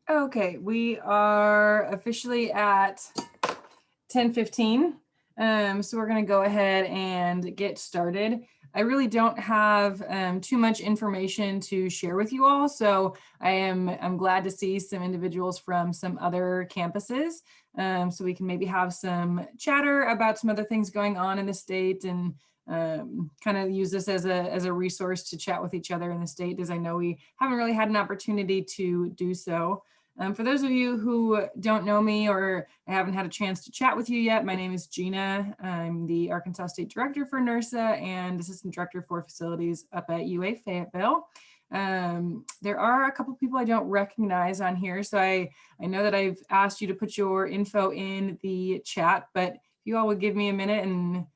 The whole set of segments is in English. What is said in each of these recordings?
Okay, we are officially at 10:15. So we're going to go ahead and get started. I really don't have too much information to share with you all, so I'm glad to see some individuals from some other campuses, so we can maybe have some chatter about some other things going on in the state, and kind of use this as a resource to chat with each other in the state, as I know we haven't really had an opportunity to do so. For those of you who don't know me or I haven't had a chance to chat with you yet, my name is Jeana. I'm the Arkansas State Director for NERSA and Assistant Director for Facilities up at UA Fayetteville. There are a couple people I don't recognize on here, so I know that I've asked you to put your info in the chat, but if you all would give me a minute and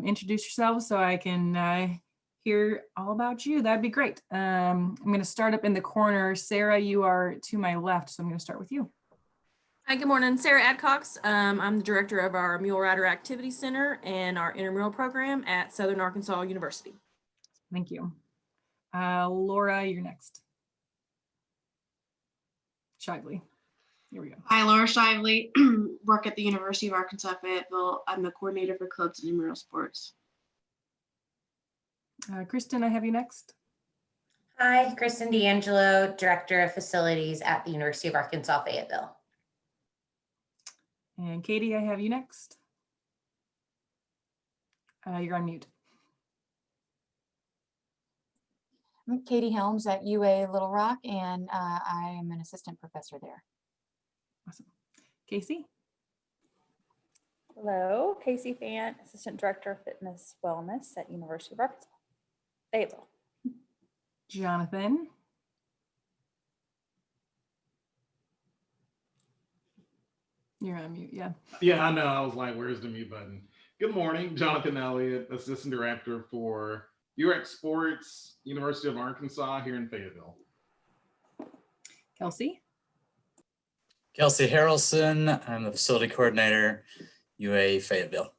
introduce yourselves so I can hear all about you, that'd be great. I'm going to start up in the corner. Sarah, you are to my left, so I'm going to start with you. Hi, good morning. Sarah Adcox. I'm the director of our Mule Rider Activity Center and our intramural program at Southern Arkansas University. Thank you. Laura, you're next. Shively. Here we go. Hi, Laura Shively. Work at the University of Arkansas Fayetteville. I'm the coordinator for clubs and intramural sports. Kristen, I have you next. Hi, Kristen D'Angelo, Director of Facilities at the University of Arkansas Fayetteville. And Katie, I have you next. You're on mute. I'm Katie Helms at UA Little Rock, and I am an assistant professor there. Awesome. Casey? Hello, Casey Fant, Assistant Director of Fitness Wellness at University of Arkansas Fayetteville. Jonathan? You're on mute, yeah. Yeah, I know. I was like, where's the mute button? Good morning, Jonathan Elliott, Assistant Director for UX Sports, University of Arkansas here in Fayetteville. Kelsey? Kelsey Harrelson, I'm the Facility Coordinator, UA Fayetteville.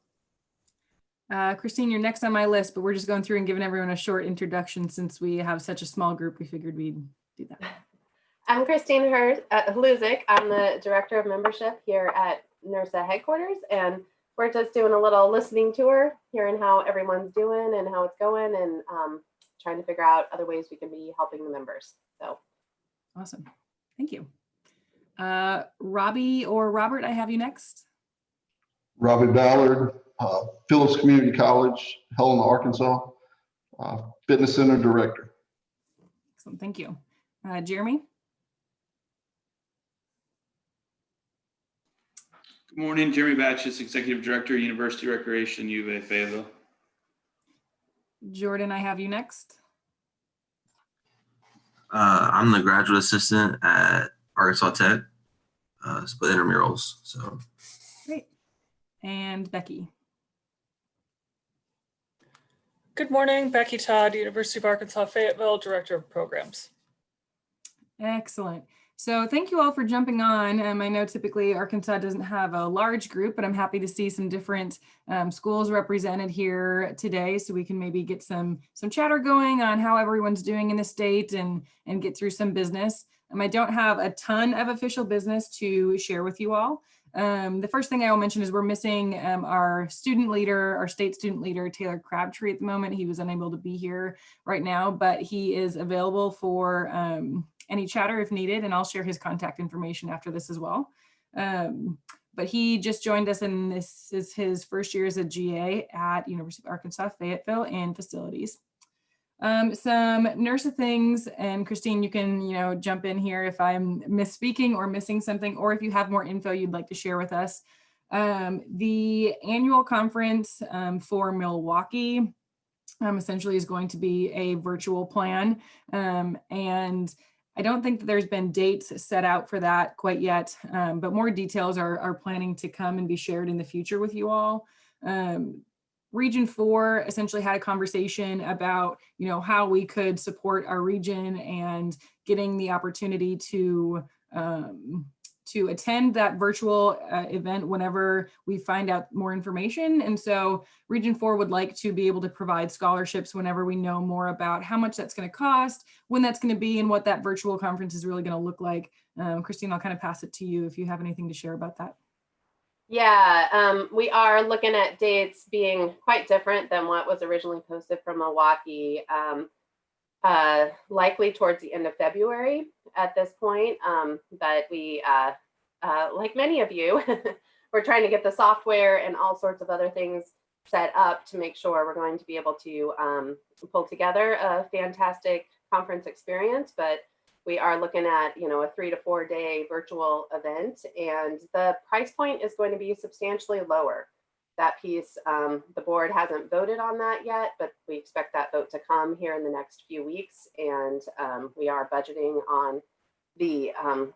Christine, you're next on my list, but we're just going through and giving everyone a short introduction since we have such a small group. We figured we'd do that. I'm Christine Hluzik. I'm the Director of Membership here at NERSA headquarters, and we're just doing a little listening tour, hearing how everyone's doing and how it's going, and trying to figure out other ways we can be helping the members. So awesome. Thank you. Robbie or Robert, I have you next. Robbie Ballard, Phillips Community College, Helena, Arkansas, Fitness Center Director. Excellent, thank you. Jeremy? Good morning, Jeremy Batches, Executive Director, University Recreation, UVA Fayetteville. Jordan, I have you next. I'm the graduate assistant at Arkansas Tech, split intramurals. So great. And Becky. Good morning, Becky Todd, University of Arkansas Fayetteville, Director of Programs. Excellent. So thank you all for jumping on. I know typically Arkansas doesn't have a large group, but I'm happy to see some different schools represented here today, so we can maybe get some chatter going on how everyone's doing in the state and get through some business. I don't have a ton of official business to share with you all. The first thing I will mention is we're missing our student leader, our state student leader, Taylor Crabtree at the moment. He was unable to be here right now, but he is available for any chatter if needed, and I'll share his contact information after this as well. But he just joined us, and this is his first year as a GA at University of Arkansas Fayetteville in facilities. Some NERSA things, and Christine, you can jump in here if I'm misspeaking or missing something, or if you have more info you'd like to share with us. The annual conference for Milwaukee essentially is going to be a virtual plan, and I don't think that there's been dates set out for that quite yet, but more details are planning to come and be shared in the future with you all. Region 4 essentially had a conversation about, how we could support our region and getting the opportunity to to attend that virtual event whenever we find out more information. And so Region 4 would like to be able to provide scholarships whenever we know more about how much that's going to cost, when that's going to be, and what that virtual conference is really going to look like. Christine, I'll kind of pass it to you if you have anything to share about that. Yeah, we are looking at dates being quite different than what was originally posted from Milwaukee. Likely towards the end of February at this point. But we, like many of you, we're trying to get the software and all sorts of other things set up to make sure we're going to be able to pull together a fantastic conference experience. But we are looking at, a 3 to 4 day virtual event, and the price point is going to be substantially lower. That piece, the board hasn't voted on that yet, but we expect that vote to come here in the next few weeks. And we are budgeting on the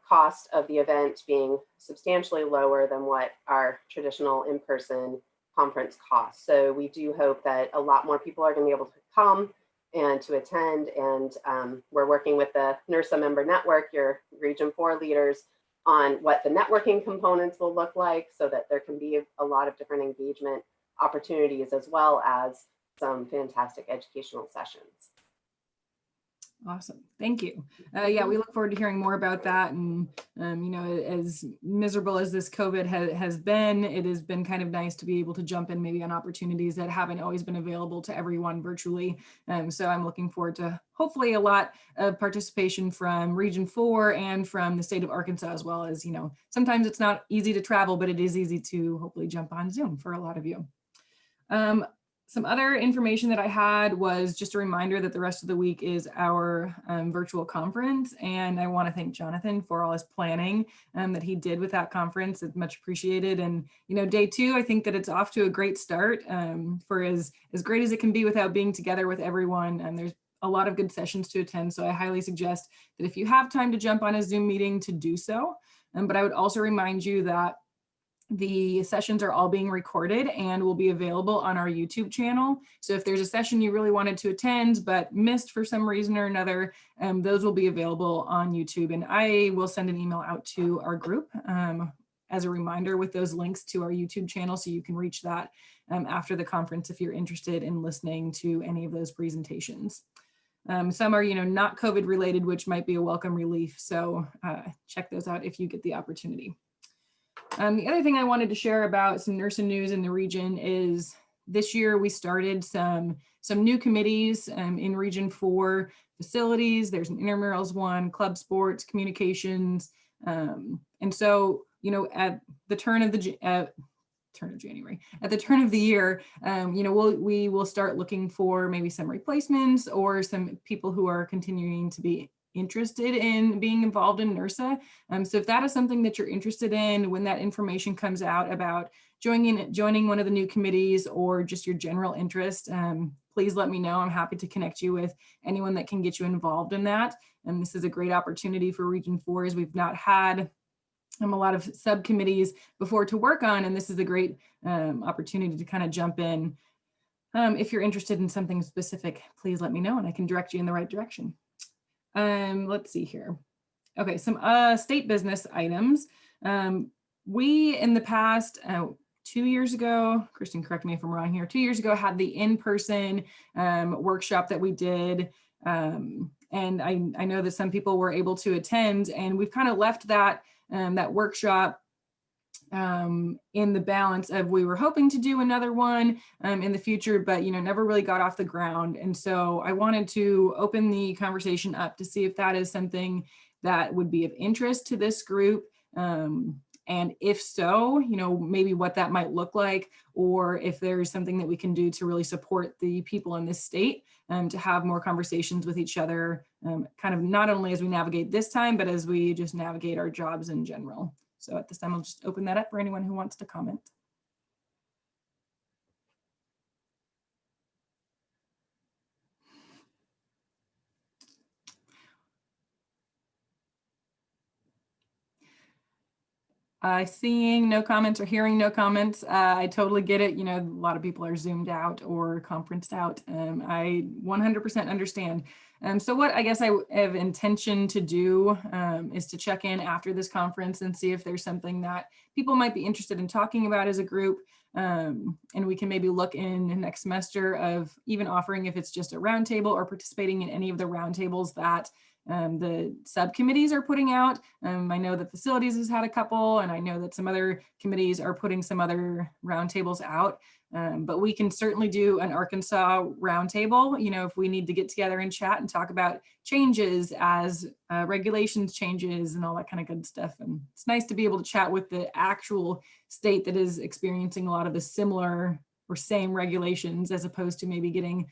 cost of the event being substantially lower than what our traditional in-person conference costs. So we do hope that a lot more people are going to be able to come and to attend. And we're working with the NERSA member network, your Region 4 leaders, on what the networking components will look like so that there can be a lot of different engagement opportunities as well as some fantastic educational sessions. Awesome. Thank you. Yeah, we look forward to hearing more about that. And, as miserable as this COVID has been, it has been kind of nice to be able to jump in maybe on opportunities that haven't always been available to everyone virtually. So I'm looking forward to hopefully a lot of participation from Region 4 and from the state of Arkansas, as well as, sometimes it's not easy to travel, but it is easy to hopefully jump on Zoom for a lot of you. Some other information that I had was just a reminder that the rest of the week is our virtual conference. And I want to thank Jonathan for all his planning that he did with that conference. It's much appreciated. And, day 2, I think that it's off to a great start for as great as it can be without being together with everyone. And there's a lot of good sessions to attend. So I highly suggest that if you have time to jump on a Zoom meeting, to do so. But I would also remind you that the sessions are all being recorded and will be available on our YouTube channel. So if there's a session you really wanted to attend but missed for some reason or another, those will be available on YouTube. And I will send an email out to our group as a reminder with those links to our YouTube channel, so you can reach that after the conference if you're interested in listening to any of those presentations. Some are, not COVID related, which might be a welcome relief. So check those out if you get the opportunity. The other thing I wanted to share about some nursing news in the region is this year we started some new committees in Region 4 facilities. There's an intramurals one, club sports, communications. And so, at the turn of January, at the turn of the year, we will start looking for maybe some replacements or some people who are continuing to be interested in being involved in NERSA. So if that is something that you're interested in, when that information comes out about joining one of the new committees or just your general interest, please let me know. I'm happy to connect you with anyone that can get you involved in that. And this is a great opportunity for Region 4, as we've not had a lot of subcommittees before to work on, and this is a great opportunity to kind of jump in. If you're interested in something specific, please let me know and I can direct you in the right direction. Let's see here. Okay, some state business items. We in the past 2 years ago, Kristen, correct me if I'm wrong here, 2 years ago had the in-person workshop that we did. And I know that some people were able to attend, and we've kind of left that workshop in the balance of, we were hoping to do another one in the future, but never really got off the ground. And so I wanted to open the conversation up to see if that is something that would be of interest to this group. And if so, maybe what that might look like, or if there's something that we can do to really support the people in this state to have more conversations with each other, kind of not only as we navigate this time, but as we just navigate our jobs in general. So at this time, I'll just open that up for anyone who wants to comment. Seeing no comments or hearing no comments, I totally get it. You know, a lot of people are zoomed out or conferenced out. I 100% understand. So what I guess I have intention to do is to check in after this conference and see if there's something that people might be interested in talking about as a group. And we can maybe look in next semester of even offering if it's just a roundtable or participating in any of the roundtables that the subcommittees are putting out. I know that facilities has had a couple, and I know that some other committees are putting some other roundtables out. But we can certainly do an Arkansas roundtable, you know, if we need to get together and chat and talk about changes as regulations changes and all that kind of good stuff. And it's nice to be able to chat with the actual state that is experiencing a lot of the similar or same regulations, as opposed to maybe getting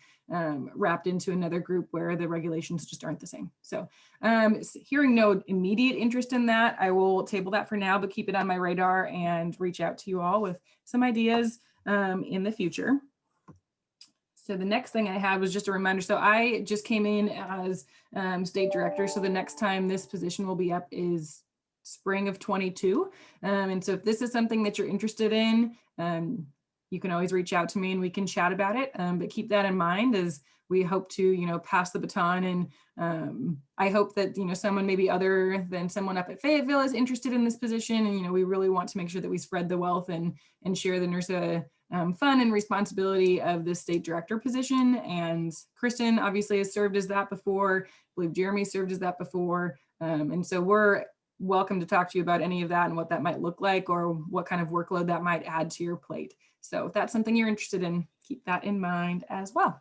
wrapped into another group where the regulations just aren't the same. So hearing no immediate interest in that, I will table that for now, but keep it on my radar and reach out to you all with some ideas in the future. So the next thing I had was just a reminder. So I just came in as state director. So the next time this position will be up is spring of 22. And so if this is something that you're interested in, you can always reach out to me and we can chat about it. But keep that in mind as we hope to, you know, pass the baton. And I hope that, you know, someone maybe other than someone up at Fayetteville is interested in this position. And, you know, we really want to make sure that we spread the wealth and share the NERSA fun and responsibility of the state director position. And Kristen obviously has served as that before. I believe Jeremy served as that before. And so we're welcome to talk to you about any of that and what that might look like or what kind of workload that might add to your plate. So if that's something you're interested in, keep that in mind as well.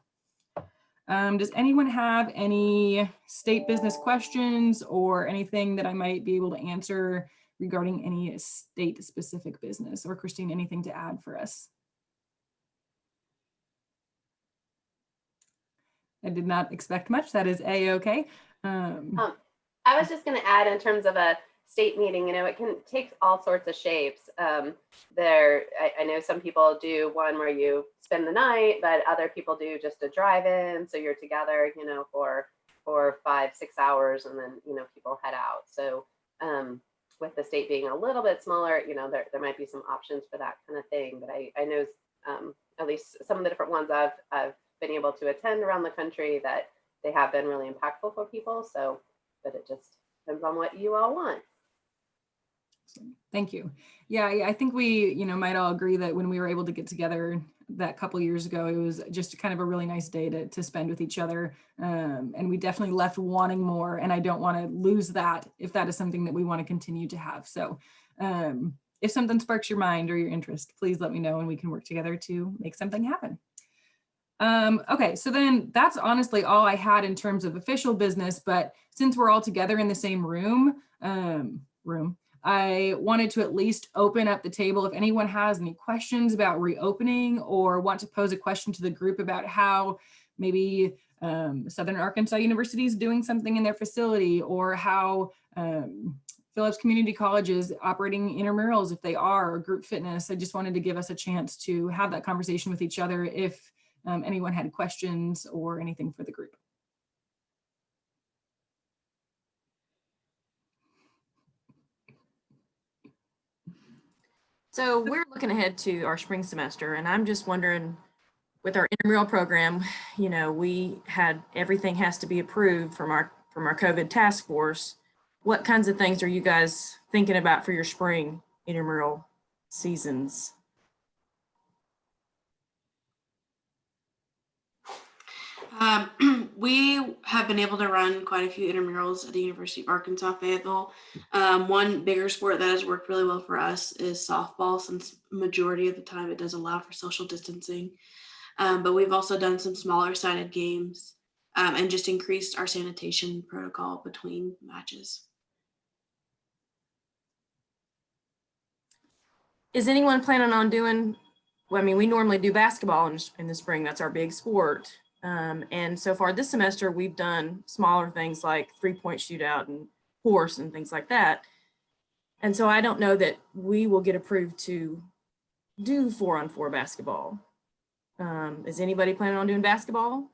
Does anyone have any state business questions or anything that I might be able to answer regarding any state specific business? Or Christine, anything to add for us? I did not expect much. That is a-okay. I was just going to add in terms of a state meeting, you know, it can take all sorts of shapes. I know some people do one where you spend the night, but other people do just a drive-in. So you're together, you know, for 5-6 hours and then, you know, people head out. So with the state being a little bit smaller, you know, there might be some options for that kind of thing. But I know at least some of the different ones I've been able to attend around the country that they have been really impactful for people. So, but it just depends on what you all want. Thank you. Yeah, I think we, you know, might all agree that when we were able to get together that couple years ago, it was just kind of a really nice day to spend with each other. And we definitely left wanting more. And I don't want to lose that if that is something that we want to continue to have. So if something sparks your mind or your interest, please let me know and we can work together to make something happen. Okay, so then that's honestly all I had in terms of official business, but since we're all together in the same room, I wanted to at least open up the table. If anyone has any questions about reopening or want to pose a question to the group about how maybe Southern Arkansas University is doing something in their facility, or how Phillips Community College is operating intramurals if they are, or group fitness. I just wanted to give us a chance to have that conversation with each other if anyone had questions or anything for the group. So we're looking ahead to our spring semester, and I'm just wondering, with our intramural program, you know, we had everything has to be approved from our COVID task force. What kinds of things are you guys thinking about for your spring intramural seasons? We have been able to run quite a few intramurals at the University of Arkansas Fayetteville. One bigger sport that has worked really well for us is softball, since majority of the time it does allow for social distancing. But we've also done some smaller sided games and just increased our sanitation protocol between matches. Is anyone planning on doing, well, I mean, we normally do basketball in the spring. That's our big sport. And so far this semester, we've done smaller things like 3-point shootout and horse and things like that. And so I don't know that we will get approved to do 4-on-4 basketball. Is anybody planning on doing basketball?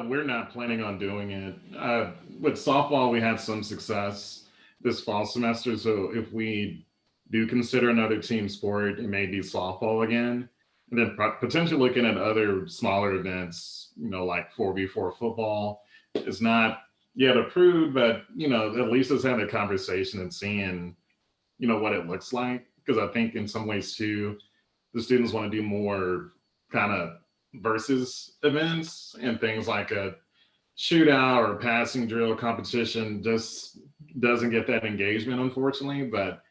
We're not planning on doing it. With softball, we had some success this fall semester. So if we do consider another team sport, it may be softball again. And then potentially looking at other smaller events, like 4v4 football is not yet approved, but, at least it's having a conversation and seeing, what it looks like. Because I think in some ways too, the students want to do more kind of versus events, and things like a shootout or passing drill competition just doesn't get that engagement, unfortunately. But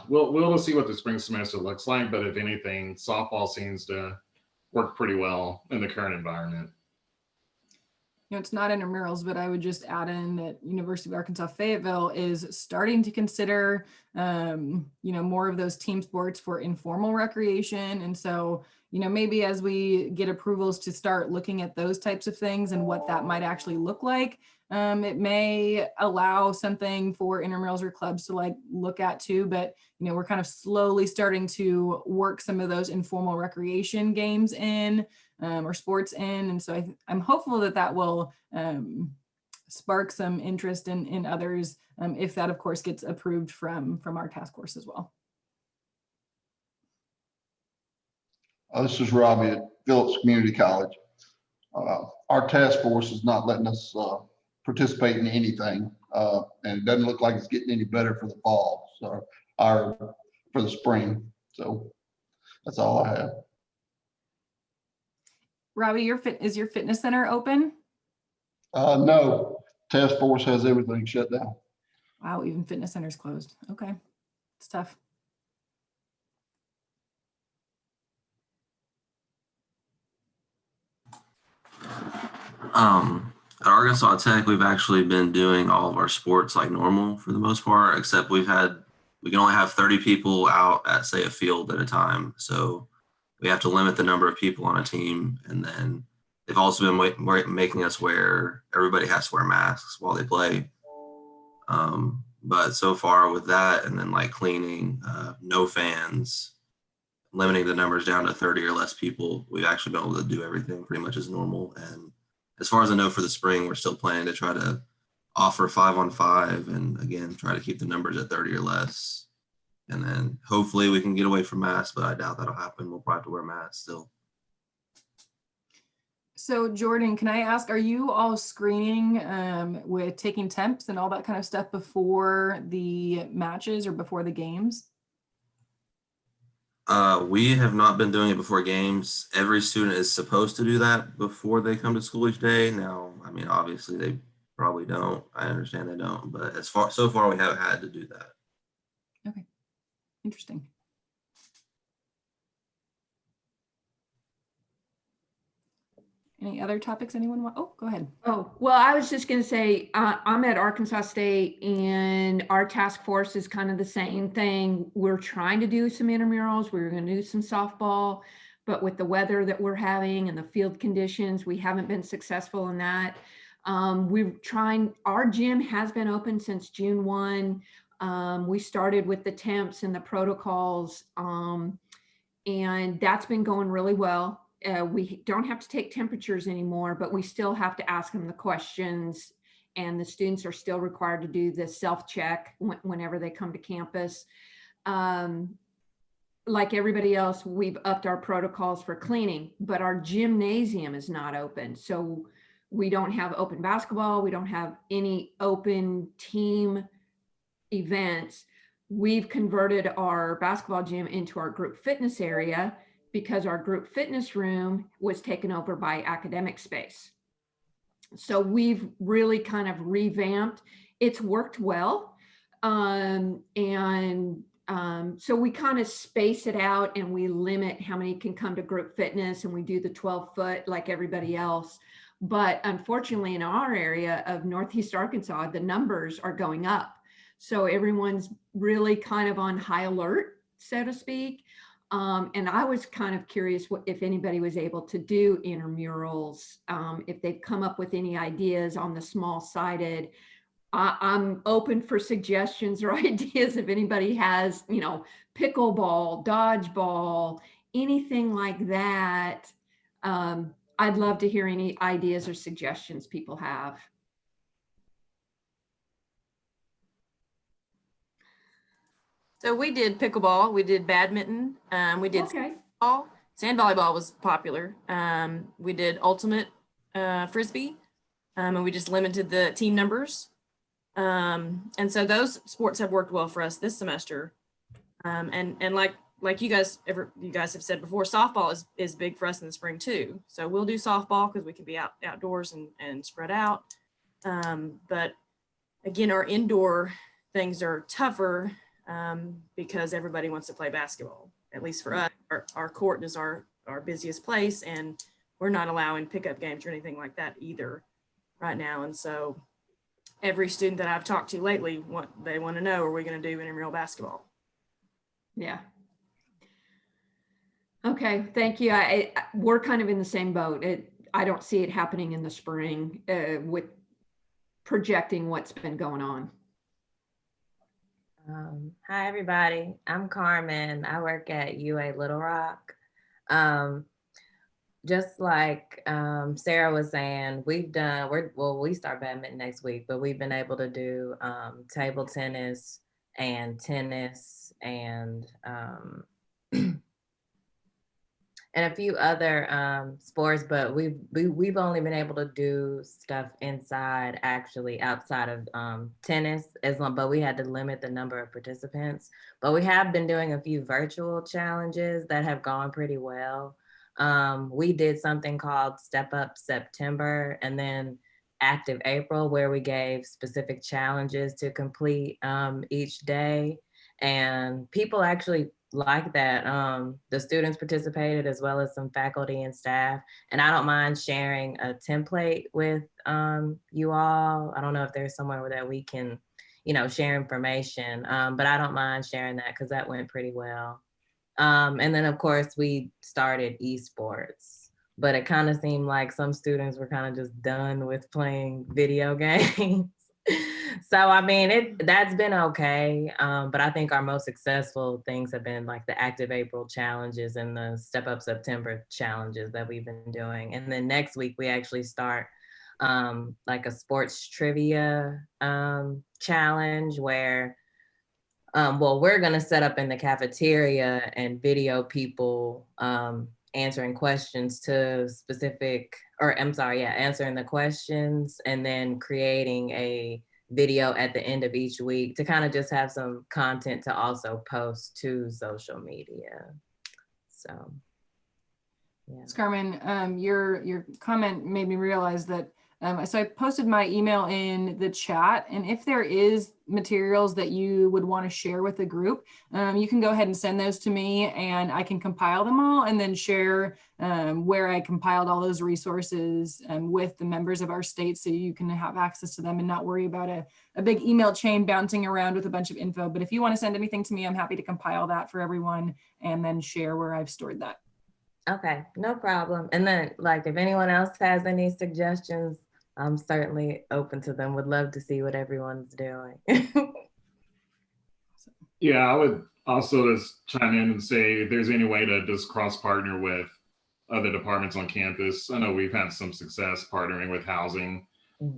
we'll see what the spring semester looks like. But if anything, softball seems to work pretty well in the current environment. It's not intramurals, but I would just add in that University of Arkansas Fayetteville is starting to consider, more of those team sports for informal recreation. And so, maybe as we get approvals to start looking at those types of things and what that might actually look like, it may allow something for intramurals or clubs to look at too. But, we're kind of slowly starting to work some of those informal recreation games in, or sports in. And so I'm hopeful that will spark some interest in others, if that of course gets approved from our task force as well. This is Robbie at Phillips Community College. Our task force is not letting us participate in anything, and it doesn't look like it's getting any better for the fall, for the spring. So that's all I have. Robbie, is your fitness center open? No, task force has everything shut down. Wow, even fitness centers closed. Okay, it's tough. At Arkansas Tech, we've actually been doing all of our sports like normal for the most part, except we can only have 30 people out at, say, a field at a time. So we have to limit the number of people on a team. And then they've also been making us everybody has to wear masks while they play. But so far with that, and then like cleaning, no fans, limiting the numbers down to 30 or less people, we've actually been able to do everything pretty much as normal. And as far as I know, for the spring, we're still planning to try to offer 5-on-5 and again, try to keep the numbers at 30 or less. And then hopefully we can get away from masks, but I doubt that'll happen. We'll probably have to wear masks still. So Jordan, can I ask, are you all screening with taking temps and all that kind of stuff before the matches or before the games? We have not been doing it before games. Every student is supposed to do that before they come to school each day. Now, I mean, obviously they probably don't. I understand they don't, but so far we haven't had to do that. Okay, interesting. Any other topics anyone want? Oh, go ahead. Oh, well, I was just going to say, I'm at Arkansas State and our task force is kind of the same thing. We're trying to do some intramurals. We're going to do some softball, but with the weather that we're having and the field conditions, we haven't been successful in that. Our gym has been open since June 1. We started with the temps and the protocols, and that's been going really well. We don't have to take temperatures anymore, but we still have to ask them the questions, and the students are still required to do the self-check whenever they come to campus. Like everybody else, we've upped our protocols for cleaning, but our gymnasium is not open. So we don't have open basketball. We don't have any open team events. We've converted our basketball gym into our group fitness area because our group fitness room was taken over by academic space. So we've really kind of revamped. It's worked well. So we kind of space it out and we limit how many can come to group fitness, and we do the 12-foot like everybody else. But unfortunately in our area of Northeast Arkansas, the numbers are going up. So everyone's really kind of on high alert, so to speak. And I was kind of curious if anybody was able to do intramurals, if they've come up with any ideas on the small-sided. I'm open for suggestions or ideas if anybody has, pickleball, dodgeball, anything like that. I'd love to hear any ideas or suggestions people have. So we did pickleball, we did badminton, we did Okay. volleyball. Sand volleyball was popular. We did ultimate frisbee, and we just limited the team numbers. And so those sports have worked well for us this semester. And like you guys have said before, softball is big for us in the spring too. So we'll do softball because we can be outdoors and spread out. But again, our indoor things are tougher because everybody wants to play basketball. At least for us, our court is our busiest place, and we're not allowing pickup games or anything like that either right now. And so every student that I've talked to lately, they want to know, are we going to do intramural basketball? Yeah. Okay, thank you. We're kind of in the same boat. I don't see it happening in the spring with projecting what's been going on. Hi, everybody. I'm Carmen. I work at UA Little Rock. Just like Sarah was saying, we start badminton next week, but we've been able to do table tennis and tennis and and a few other sports, but we've only been able to do stuff inside, actually outside of tennis, but we had to limit the number of participants. But we have been doing a few virtual challenges that have gone pretty well. We did something called Step Up September and then Active April, where we gave specific challenges to complete each day. And people actually like that. The students participated as well as some faculty and staff. And I don't mind sharing a template with you all. I don't know if there's somewhere that we can, share information, but I don't mind sharing that because that went pretty well. And then of course we started esports, but it kind of seemed like some students were kind of just done with playing video games. So, I mean, that's been okay. But I think our most successful things have been like the Active April challenges and the Step Up September challenges that we've been doing. And then next week we actually start like a sports trivia challenge where we're going to set up in the cafeteria and video people answering questions to answering the questions and then creating a video at the end of each week to kind of just have some content to also post to social media. So, yeah. Carmen, your comment made me realize that so I posted my email in the chat, and if there is materials that you would want to share with the group, you can go ahead and send those to me and I can compile them all and then share where I compiled all those resources with the members of our state so you can have access to them and not worry about a big email chain bouncing around with a bunch of info. But if you want to send anything to me, I'm happy to compile that for everyone and then share where I've stored that. Okay, no problem. And then like if anyone else has any suggestions, I'm certainly open to them. Would love to see what everyone's doing. Yeah, I would also just chime in and say if there's any way to just cross partner with other departments on campus. I know we've had some success partnering with housing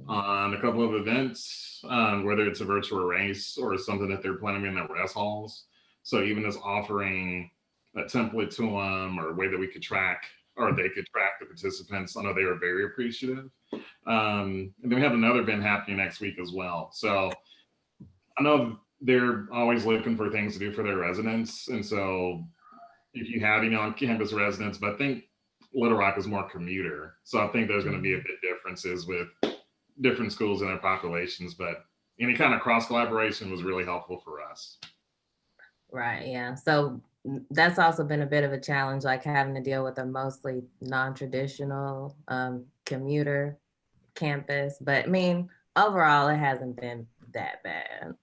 on a couple of events, whether it's a virtual race or something that they're planning in their rest halls. So even just offering a template to them or a way that we could track or they could track the participants, I know they were very appreciative. And then we have another event happening next week as well. So I know they're always looking for things to do for their residents. And so if you have any on-campus residents, but I think Little Rock is more commuter. So I think there's going to be a bit differences with different schools and their populations, but any kind of cross collaboration was really helpful for us. Right, yeah. So that's also been a bit of a challenge, like having to deal with a mostly non-traditional commuter campus. But I mean, overall, it hasn't been that bad.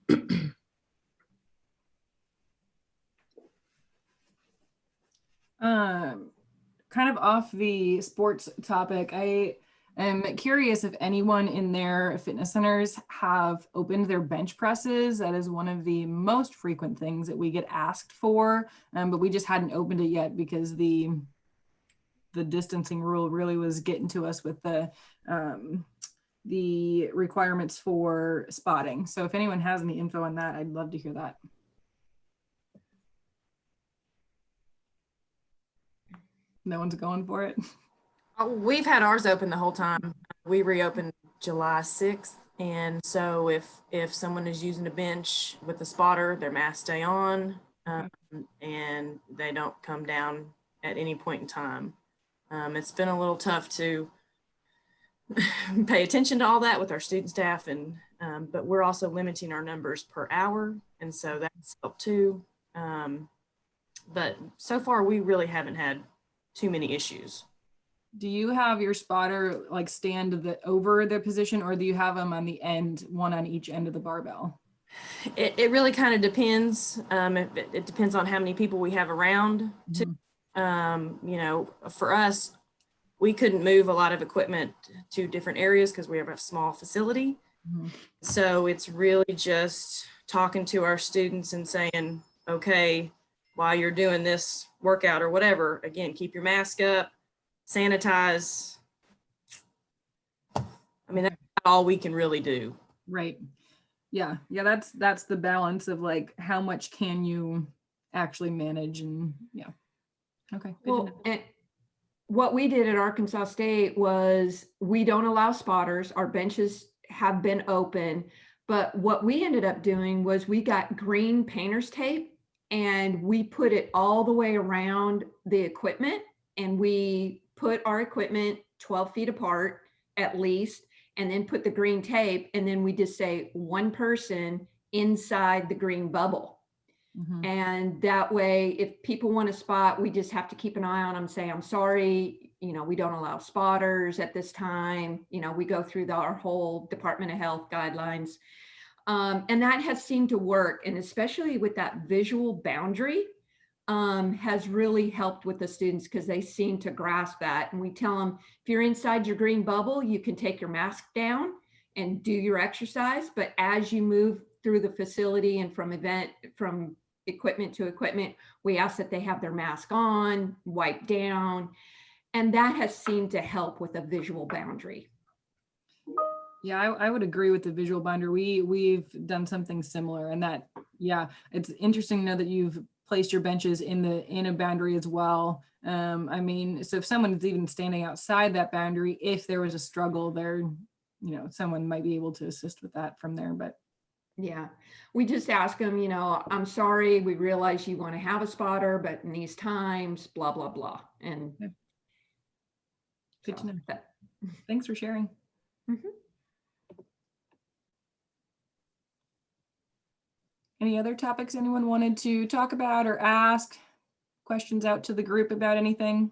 Kind of off the sports topic, I am curious if anyone in their fitness centers have opened their bench presses. That is one of the most frequent things that we get asked for, but we just hadn't opened it yet because the the distancing rule really was getting to us with the requirements for spotting. So if anyone has any info on that, I'd love to hear that. No one's going for it. We've had ours open the whole time. We reopened July 6th. And so if someone is using a bench with a spotter, their masks stay on and they don't come down at any point in time. It's been a little tough to pay attention to all that with our student staff, and but we're also limiting our numbers per hour, and so that's helped too. But so far we really haven't had too many issues. Do you have your spotter like stand over the position, or do you have them on the end, one on each end of the barbell? It really kind of depends. It depends on how many people we have around. You know, for us, we couldn't move a lot of equipment to different areas because we have a small facility. So it's really just talking to our students and saying, okay, while you're doing this workout or whatever, again, keep your mask up, sanitize. I mean, that's all we can really do. Right. Yeah. Yeah. That's the balance of like, how much can you actually manage? And yeah. Okay. Well, and what we did at Arkansas State was we don't allow spotters. Our benches have been open, but what we ended up doing was we got green painter's tape and we put it all the way around the equipment, and we put our equipment 12 feet apart at least, and then put the green tape, and then we just say one person inside the green bubble. And that way, if people want to spot, we just have to keep an eye on them, say, I'm sorry, you know, we don't allow spotters at this time. You know, we go through our whole Department of Health guidelines. And that has seemed to work. And especially with that visual boundary has really helped with the students, because they seem to grasp that. And we tell them, if you're inside your green bubble, you can take your mask down and do your exercise. But as you move through the facility and from equipment to equipment, we ask that they have their mask on, wipe down, and that has seemed to help with a visual boundary. Yeah, I would agree with the visual boundary. We've done something similar, and that, yeah, it's interesting to know that you've placed your benches in a boundary as well. I mean, so if someone is even standing outside that boundary, if there was a struggle there, you know, someone might be able to assist with that from there. But yeah, we just ask them, you know, I'm sorry, we realize you want to have a spotter, but in these times, blah, blah, blah. And good to know. Thanks for sharing. Any other topics anyone wanted to talk about or ask? Questions out to the group about anything?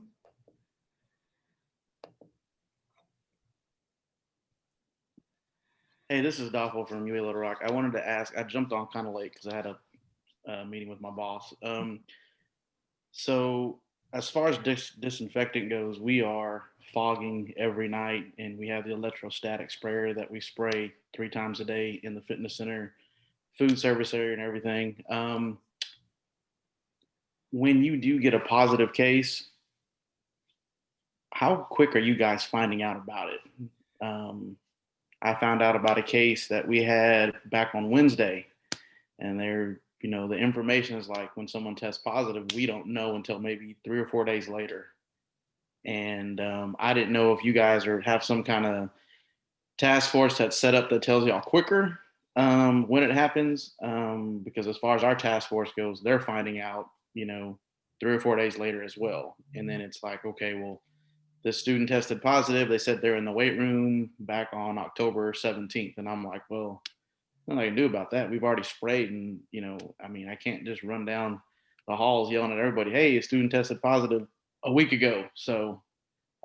Hey, this is Doffel from UA Little Rock. I wanted to ask, I jumped on kind of late because I had a meeting with my boss. So as far as disinfectant goes, we are fogging every night, and we have the electrostatic sprayer that we spray 3 times a day in the fitness center, food service area, and everything. When you do get a positive case, how quick are you guys finding out about it? I found out about a case that we had back on Wednesday, and you know, the information is like, when someone tests positive, we don't know until maybe 3 or 4 days later. And I didn't know if you guys have some kind of task force that's set up that tells y'all quicker when it happens, because as far as our task force goes, they're finding out, you know, 3 or 4 days later as well. And then it's like, okay, well, the student tested positive. They said they're in the weight room back on October 17th. And I'm like, well, nothing I can do about that. We've already sprayed, and, you know, I mean, I can't just run down the halls yelling at everybody, hey, a student tested positive a week ago. So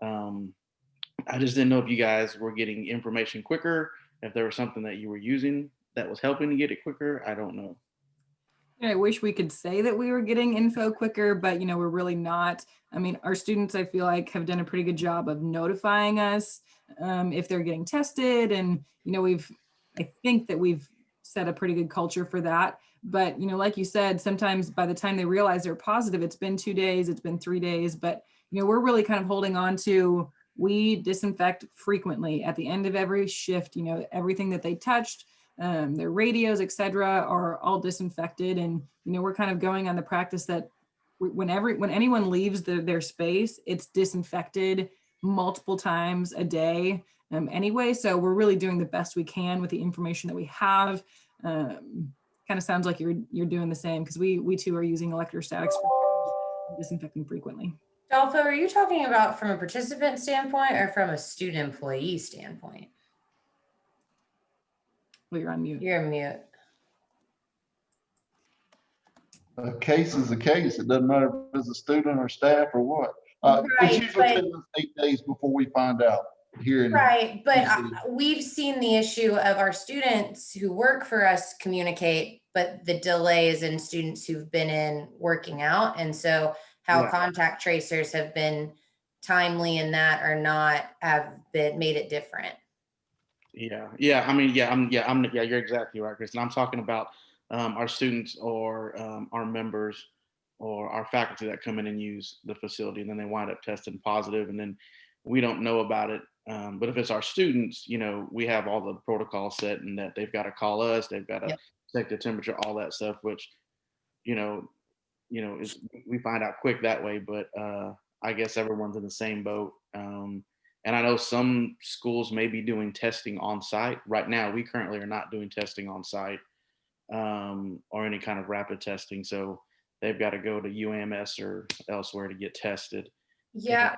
I just didn't know if you guys were getting information quicker, if there was something that you were using that was helping to get it quicker. I don't know. I wish we could say that we were getting info quicker, but, you know, we're really not. I mean, our students, I feel like, have done a pretty good job of notifying us if they're getting tested. And, you know, I think that we've set a pretty good culture for that. But, you know, like you said, sometimes by the time they realize they're positive, it's been 2 days, it's been 3 days. But, you we're really kind of holding on to, we disinfect frequently at the end of every shift. Everything that they touched, their radios, etc., are all disinfected. And we're kind of going on the practice that when anyone leaves their space, it's disinfected multiple times a day anyway. So we're really doing the best we can with the information that we have. Kind of sounds like you're doing the same, because we too are using electrostatics for disinfecting frequently. Dolpho, are you talking about from a participant standpoint or from a student employee standpoint? Well, you're on mute. You're mute. A case is a case. It doesn't matter if it's a student or staff or what. It's Right, usually but- taking us 8 days before we find out here in. Right, but DC. we've seen the issue of our students who work for us communicate, but the delay is in students who've been in working out. And so how Yeah. contact tracers have been timely in that or not have been made it different. Yeah. You're exactly right, Kristen. I'm talking about our students or our members or our faculty that come in and use the facility, and then they wind up testing positive, and then we don't know about it. But if it's our students, we have all the protocols set, and that they've got to call us, they've got to check the temperature, all that stuff, which, we find out quick that way. But I guess everyone's in the same boat. And I know some schools may be doing testing on site. Right now, we currently are not doing testing on site or any kind of rapid testing. So they've got to go to UAMS or elsewhere to get tested. Yeah,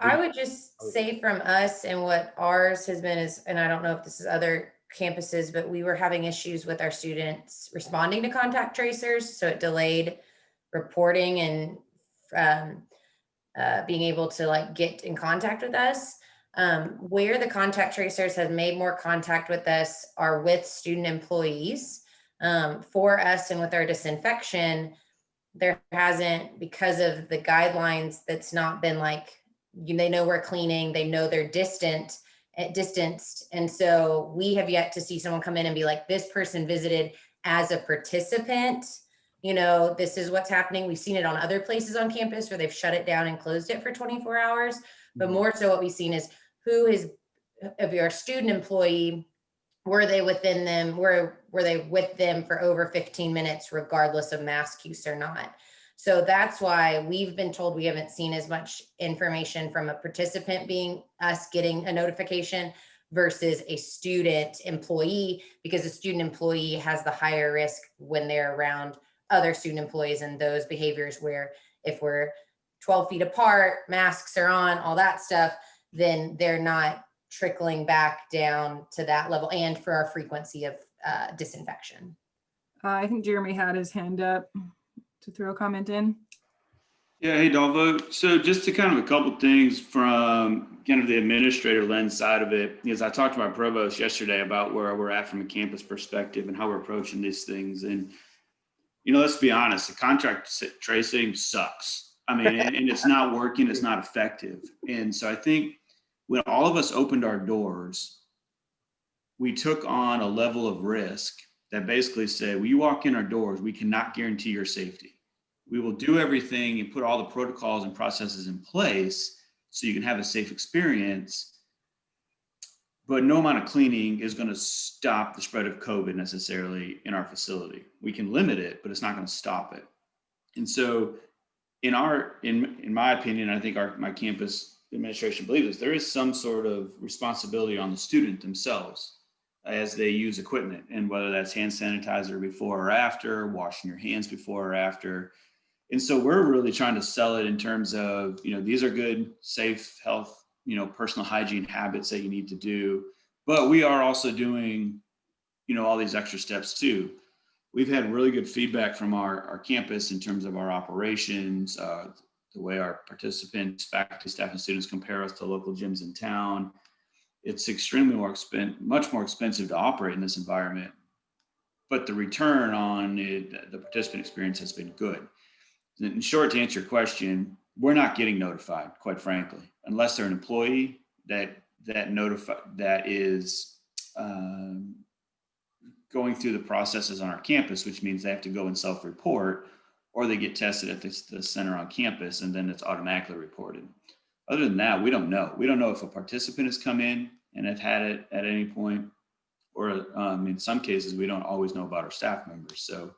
I would just say from us and what ours has been is, and I don't know if this is other campuses, but we were having issues with our students responding to contact tracers. So it delayed reporting and being able to get in contact with us. Where the contact tracers have made more contact with us are with student employees. For us and with our disinfection, there hasn't, because of the guidelines, that's not been they know we're cleaning, they know they're distanced. And so we have yet to see someone come in and be like, this person visited as a participant. This is what's happening. We've seen it on other places on campus where they've shut it down and closed it for 24 hours. But more so what we've seen is who is, of your student employee, were they within them? Were they with them for over 15 minutes, regardless of mask use or not? So that's why we've been told we haven't seen as much information from a participant being us getting a notification versus a student employee, because a student employee has the higher risk when they're around other student employees and those behaviors, where if we're 12 feet apart, masks are on, all that stuff, then they're not trickling back down to that level, and for our frequency of disinfection. I think Jeremy had his hand up to throw a comment in. Yeah, hey Dolvo. So just to kind of a couple things from kind of the administrator lens side of it, because I talked to my provost yesterday about where we're at from a campus perspective and how we're approaching these things. And, let's be honest, the contact tracing sucks. I mean, and it's not working, it's not effective. And so I think when all of us opened our doors, we took on a level of risk that basically said, when you walk in our doors, we cannot guarantee your safety. We will do everything and put all the protocols and processes in place so you can have a safe experience, but no amount of cleaning is going to stop the spread of COVID necessarily in our facility. We can limit it, but it's not going to stop it. And so in my opinion, I think my campus administration believes this, there is some sort of responsibility on the student themselves as they use equipment, and whether that's hand sanitizer before or after, washing your hands before or after. And so we're really trying to sell it in terms of, these are good, safe, health, personal hygiene habits that you need to do. But we are also doing, all these extra steps too. We've had really good feedback from our campus in terms of our operations, the way our participants, faculty, staff, and students compare us to local gyms in town. It's extremely much more expensive to operate in this environment, but the return on it, the participant experience has been good. In short, to answer your question, we're not getting notified, quite frankly, unless they're an employee that is going through the processes on our campus, which means they have to go and self-report, or they get tested at the center on campus and then it's automatically reported. Other than that, we don't know. We don't know if a participant has come in and have had it at any point, or in some cases, we don't always know about our staff members. So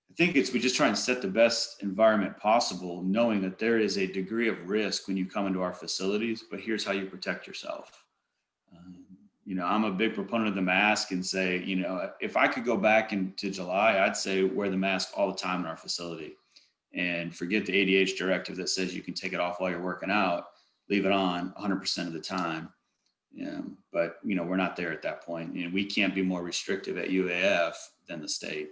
I think we just try and set the best environment possible, knowing that there is a degree of risk when you come into our facilities, but here's how you protect yourself. I'm a big proponent of the mask and say, if I could go back into July, I'd say wear the mask all the time in our facility and forget the ADH directive that says you can take it off while you're working out, leave it on 100% of the time. But we're not there at that point. We can't be more restrictive at UAF than the state.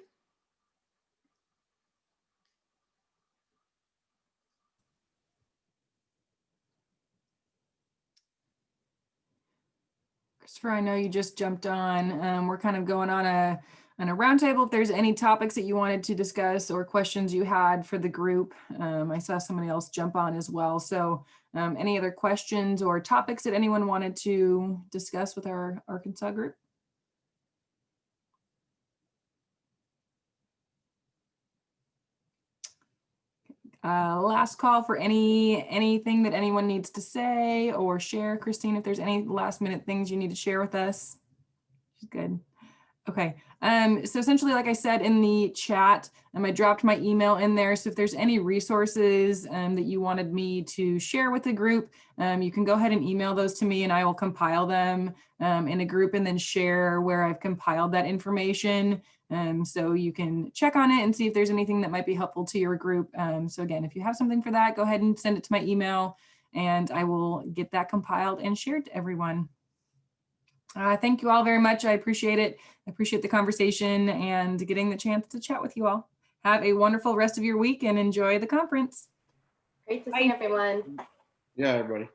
Christopher, I know you just jumped on. We're kind of going on a roundtable. If there's any topics that you wanted to discuss or questions you had for the group, I saw somebody else jump on as well. So any other questions or topics that anyone wanted to discuss with our Arkansas group? Last call for anything that anyone needs to say or share. Christine, if there's any last minute things you need to share with us. Good. Okay. So essentially, like I said in the chat, I dropped my email in there. So if there's any resources that you wanted me to share with the group, you can go ahead and email those to me and I will compile them in a group and then share where I've compiled that information. So you can check on it and see if there's anything that might be helpful to your group. So again, if you have something for that, go ahead and send it to my email and I will get that compiled and shared to everyone. Thank you all very much. I appreciate it. I appreciate the conversation and getting the chance to chat with you all. Have a wonderful rest of your week and enjoy the conference. Great to see everyone. Yeah, everybody.